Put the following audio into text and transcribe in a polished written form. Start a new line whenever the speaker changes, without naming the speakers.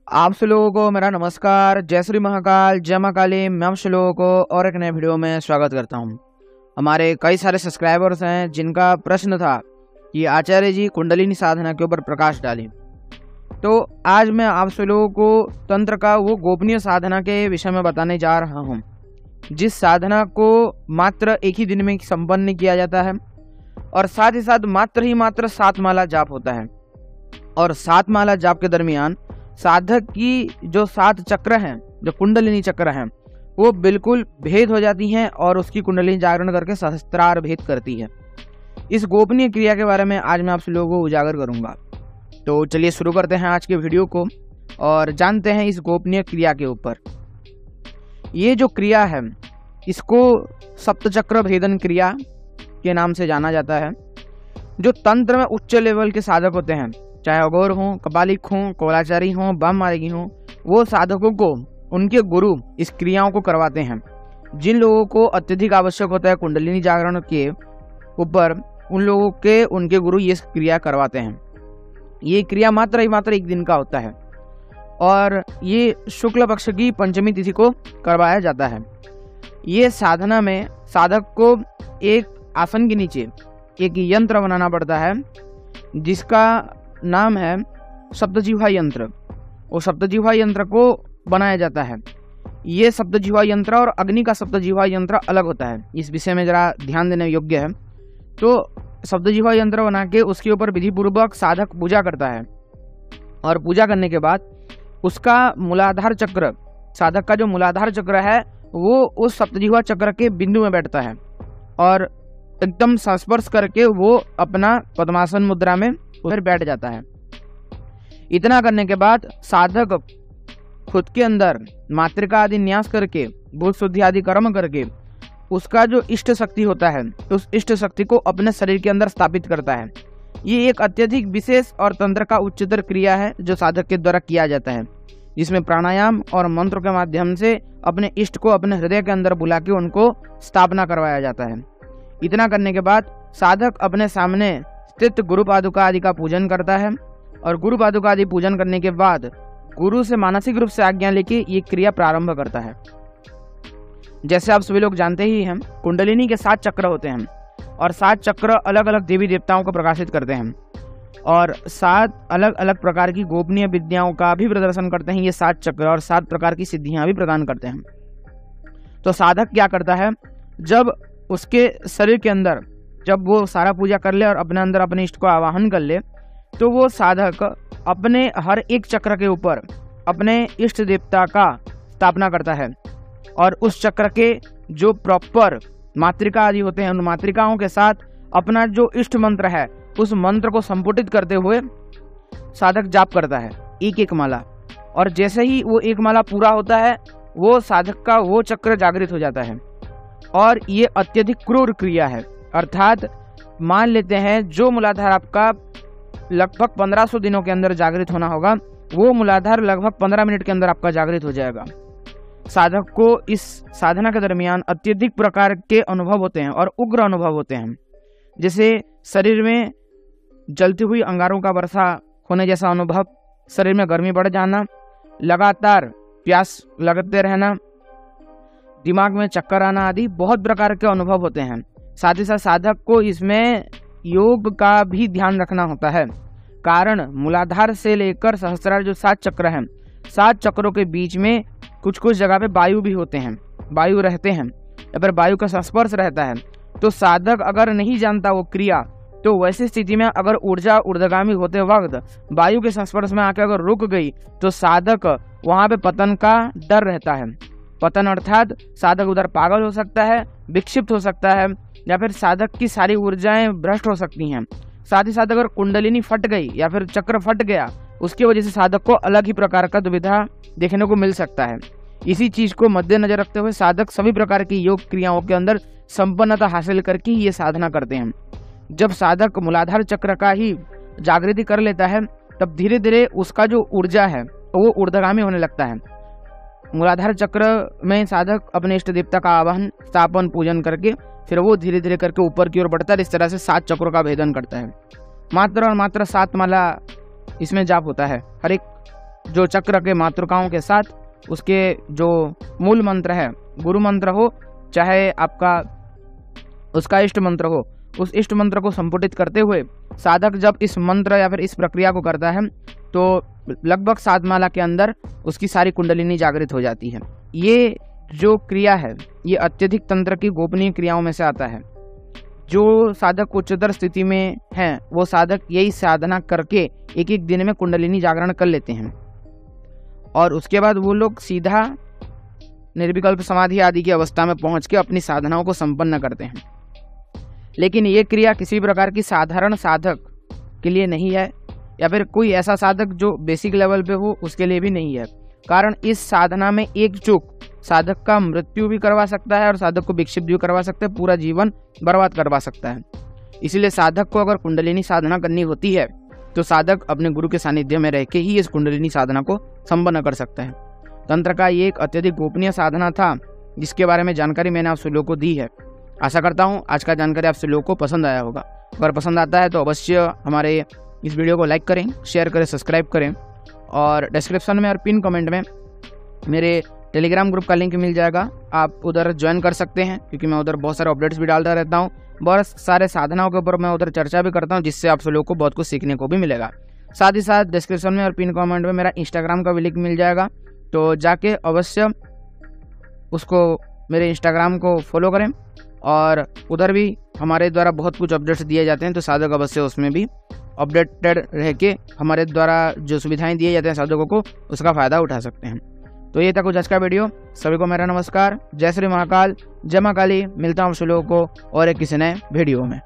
आप सब लोगों को मेरा नमस्कार। जय श्री महाकाल, जय महाकाली। मैं आप सब लोगों को और एक नए वीडियो में स्वागत करता हूं। हमारे कई सारे सब्सक्राइबर्स हैं जिनका प्रश्न था कि आचार्य जी कुंडलिनी साधना के ऊपर प्रकाश डालें। तो आज मैं आप सब लोगों को तंत्र का वो गोपनीय साधना के विषय में बताने जा रहा हूँ, जिस साधना को मात्र एक ही दिन में संपन्न किया जाता है और साथ ही साथ मात्र 7 माला जाप होता है। और 7 माला जाप के दरमियान साधक की जो 7 चक्र हैं, जो कुंडलिनी चक्र हैं, वो बिल्कुल भेद हो जाती हैं और उसकी कुंडलिनी जागरण करके सहस्त्रार भेद करती है। इस गोपनीय क्रिया के बारे में आज मैं आप लोगों को उजागर करूंगा। तो चलिए शुरू करते हैं आज के वीडियो को और जानते हैं इस गोपनीय क्रिया के ऊपर। ये जो क्रिया है इसको सप्तचक्र भेदन क्रिया के नाम से जाना जाता है। जो तंत्र में उच्च लेवल के साधक होते हैं, चाहे अघोर हों, कपालिक हों, कोलाचारी हों, बम मार्गी हों, वो साधकों को उनके गुरु इस क्रियाओं को करवाते हैं। जिन लोगों को अत्यधिक आवश्यक होता है कुंडलिनी जागरण के ऊपर, उन लोगों के उनके गुरु ये क्रिया करवाते हैं। ये क्रिया मात्र एक दिन का होता है और ये शुक्ल पक्ष की पंचमी तिथि को करवाया जाता है। ये साधना में साधक को एक आसन के नीचे एक यंत्र बनाना पड़ता है जिसका नाम है सप्तजिह्वा यंत्र। वो सप्तजिह्वा यंत्र को बनाया जाता है। ये सप्तजिह्वा यंत्र और अग्नि का सप्तजिह्वा यंत्र अलग होता है। इस विषय में जरा ध्यान देने योग्य है। तो सप्तजिह्वा यंत्र बना के उसके ऊपर विधि पूर्वक साधक पूजा करता है और पूजा करने के बाद उसका मूलाधार चक्र, साधक का जो मूलाधार चक्र है, वो उस सप्तजिह्वा चक्र के बिंदु में बैठता है और एकदम संस्पर्श करके वो अपना पद्मासन मुद्रा में उधर बैठ जाता है। इतना करने के बाद साधक खुद के अंदर मातृका आदि न्यास करके, भूत शुद्धि आदि कर्म करके, उसका जो इष्ट शक्ति होता है उस इष्ट शक्ति को अपने शरीर के अंदर स्थापित करता है। ये एक अत्यधिक विशेष और तंत्र का उच्चतर क्रिया है जो साधक के द्वारा किया जाता है, जिसमें प्राणायाम और मंत्र के माध्यम से अपने इष्ट को अपने हृदय के अंदर बुला के उनको स्थापना करवाया जाता है। इतना करने के बाद साधक अपने सामने स्थित गुरु पादुका आदि का पूजन करता है और गुरु पादुका आदि पूजन करने के बाद गुरु से मानसिक रूप से आज्ञा लेके ये क्रिया प्रारंभ करता है। जैसे आप सभी लोग जानते ही हैं, कुंडलिनी के 7 चक्र होते हैं और 7 चक्र अलग अलग देवी देवताओं को प्रकाशित करते हैं और 7 अलग अलग प्रकार की गोपनीय विद्याओं का भी प्रदर्शन करते हैं। ये 7 चक्र और 7 प्रकार की सिद्धियां भी प्रदान करते हैं। तो साधक क्या करता है, जब उसके शरीर के अंदर जब वो सारा पूजा कर ले और अपने अंदर अपने इष्ट को आवाहन कर ले, तो वो साधक अपने हर एक चक्र के ऊपर अपने इष्ट देवता का स्थापना करता है और उस चक्र के जो प्रॉपर मातृका आदि होते हैं, उन मातृकाओं के साथ अपना जो इष्ट मंत्र है उस मंत्र को संपुटित करते हुए साधक जाप करता है एक माला। और जैसे ही वो एक माला पूरा होता है, वो साधक का वो चक्र जागृत हो जाता है। और ये अत्यधिक क्रूर क्रिया है, अर्थात मान लेते हैं जो मूलाधार आपका लगभग 1500 दिनों के अंदर जागृत होना होगा, वो मूलाधार लगभग 15 मिनट के अंदर आपका जागृत हो जाएगा। साधक को इस साधना के दरमियान अत्यधिक प्रकार के अनुभव होते हैं और उग्र अनुभव होते हैं, जैसे शरीर में जलती हुई अंगारों का वर्षा होने जैसा अनुभव, शरीर में गर्मी बढ़ जाना, लगातार प्यास लगते रहना, दिमाग में चक्कर आना आदि बहुत प्रकार के अनुभव होते हैं। साथ ही साथ साधक को इसमें योग का भी ध्यान रखना होता है, कारण मूलाधार से लेकर सहस्रार जो 7 चक्र हैं, 7 चक्रों के बीच में कुछ जगह पे वायु भी होते हैं, वायु रहते हैं या फिर वायु का संस्पर्श रहता है। तो साधक अगर नहीं जानता वो क्रिया, तो वैसी स्थिति में अगर ऊर्जा ऊर्ध्वगामी होते वक्त वायु के संस्पर्श में आकर अगर रुक गई तो साधक वहां पे पतन का डर रहता है। पतन अर्थात साधक उधर पागल हो सकता है, विक्षिप्त हो सकता है या फिर साधक की सारी ऊर्जाएं भ्रष्ट हो सकती हैं। साथ ही साथ अगर कुंडलिनी फट गई या फिर चक्र फट गया, उसकी वजह से साधक को अलग ही प्रकार का दुविधा देखने को मिल सकता है। इसी चीज को मद्देनजर रखते हुए साधक सभी प्रकार की योग क्रियाओं के अंदर संपन्नता हासिल करके ये साधना करते हैं। जब साधक मूलाधार चक्र का ही जागृति कर लेता है, तब धीरे धीरे उसका जो ऊर्जा है वो ऊर्ध्वगामी होने लगता है। मूलाधार चक्र में साधक अपने इष्ट देवता का आवाहन, स्थापन, पूजन करके फिर वो धीरे धीरे करके ऊपर की ओर बढ़ता है। इस तरह से 7 चक्रों का भेदन करता है। मात्र और मात्र 7 माला इसमें जाप होता है। हर एक जो चक्र के मातृकाओं के साथ उसके जो मूल मंत्र है, गुरु मंत्र हो चाहे आपका उसका इष्ट मंत्र हो, उस इष्ट मंत्र को संपुटित करते हुए साधक जब इस मंत्र या फिर इस प्रक्रिया को करता है तो लगभग 7 माला के अंदर उसकी सारी कुंडलिनी जागृत हो जाती है। ये जो क्रिया है ये अत्यधिक तंत्र की गोपनीय क्रियाओं में से आता है। जो साधक उच्चतर स्थिति में हैं वो साधक यही साधना करके एक एक दिन में कुंडलिनी जागरण कर लेते हैं और उसके बाद वो लोग सीधा निर्विकल्प समाधि आदि की अवस्था में पहुंच के अपनी साधनाओं को संपन्न करते हैं। लेकिन ये क्रिया किसी प्रकार की साधारण साधक के लिए नहीं है या फिर कोई ऐसा साधक जो बेसिक लेवल पे हो उसके लिए भी नहीं है। कारण इस साधना में एक चूक साधक का मृत्यु भी करवा सकता है और साधक को विक्षिप्त भी करवा सकता है, पूरा जीवन बर्बाद करवा सकता है। इसलिए साधक को अगर कुंडलिनी साधना करनी होती है तो साधक अपने गुरु के सानिध्य में रह के ही इस कुंडलिनी साधना को संपन्न कर सकता है। तंत्र का ये एक अत्यधिक गोपनीय साधना था जिसके बारे में जानकारी मैंने आप सभी लोगों को दी है। आशा करता हूँ आज का जानकारी आप सभी लोगों को पसंद आया होगा। अगर पसंद आता है तो अवश्य हमारे इस वीडियो को लाइक करें, शेयर करें, सब्सक्राइब करें और डिस्क्रिप्शन में और पिन कमेंट में मेरे टेलीग्राम ग्रुप का लिंक मिल जाएगा, आप उधर ज्वाइन कर सकते हैं क्योंकि मैं उधर बहुत सारे अपडेट्स भी डालता रहता हूँ। बहुत सारे साधनाओं के ऊपर मैं उधर चर्चा भी करता हूँ जिससे आप सब लोगों को बहुत कुछ सीखने को भी मिलेगा। साथ ही साथ डिस्क्रिप्शन में और पिन कमेंट में मेरा इंस्टाग्राम का भी लिंक मिल जाएगा, तो जाके अवश्य उसको मेरे इंस्टाग्राम को फॉलो करें और उधर भी हमारे द्वारा बहुत कुछ अपडेट्स दिए जाते हैं, तो साधक अवश्य उसमें भी अपडेटेड रह के हमारे द्वारा जो सुविधाएं दिए जाते हैं साधकों को उसका फ़ायदा उठा सकते हैं। तो ये था कुछ आज का वीडियो। सभी को मेरा नमस्कार। जय श्री महाकाल, जय मां काली। मिलता हूँ आप सभी लोगों को और एक किसी नए वीडियो में।